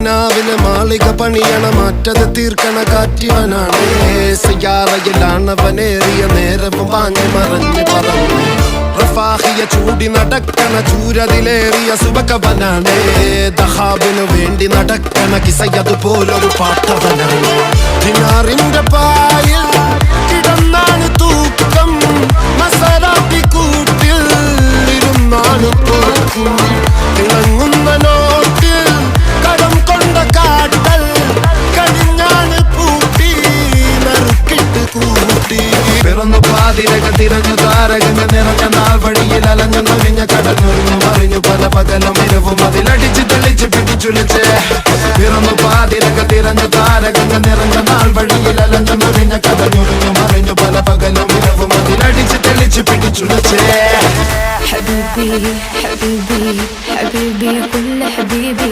നാവിലെ മാളിക പണിയണ മാറ്റത് തീർക്കണ കാറ്റിവനാണ് സയ്യാറയിലാണവനേറിയ നേരവും പാഞ്ഞു മറഞ്ഞു പറന്നു റഫാഹിയ ചൂടി നടക്കണ ചൂരതിലേറിയ സുബകവനാണ് ദഹാബിനു വേണ്ടി നടക്കണ കിസയതുപോലൊരു പാട്ടവനാണ് ദിനാറിന്റെ പായിൽ കിടന്നാണ് തൂക്കം മസറാത്തി കൂട്ടിൽ ഇരുന്നാണ് തോക്കും തിളങ്ങുന്ന നോട്ടിൽ കടം കൊണ്ട കാട്ടൽ കടിഞ്ഞാണ് പൂട്ടി നറുക്കിട്ട് കൂട്ടി പിറന്നു പാതിരക തിരഞ്ഞു താരകങ്ങ നിറഞ്ഞ നാൾ വഴിയിൽ അലഞ്ഞു നൊരിഞ്ഞ കടന്നുറിഞ്ഞു മറിഞ്ഞു പല പകലും ഇരവും അതിലടിച്ച് തെളിച്ച് പിടിച്ചുലിച്ച് പിറന്നു പാതിരക തിരഞ്ഞു താരകങ്ങ നിറഞ്ഞ നാൾ വഴിയിൽ അലഞ്ഞു നൊരിഞ്ഞ കടന്നുറിഞ്ഞു മറിഞ്ഞു പല പകലും ഇരവും അതിലടിച്ച് തെളിച്ച് പിടിച്ചുലിച്ച് حبيبي حبيبي حبيبي كل حبيبي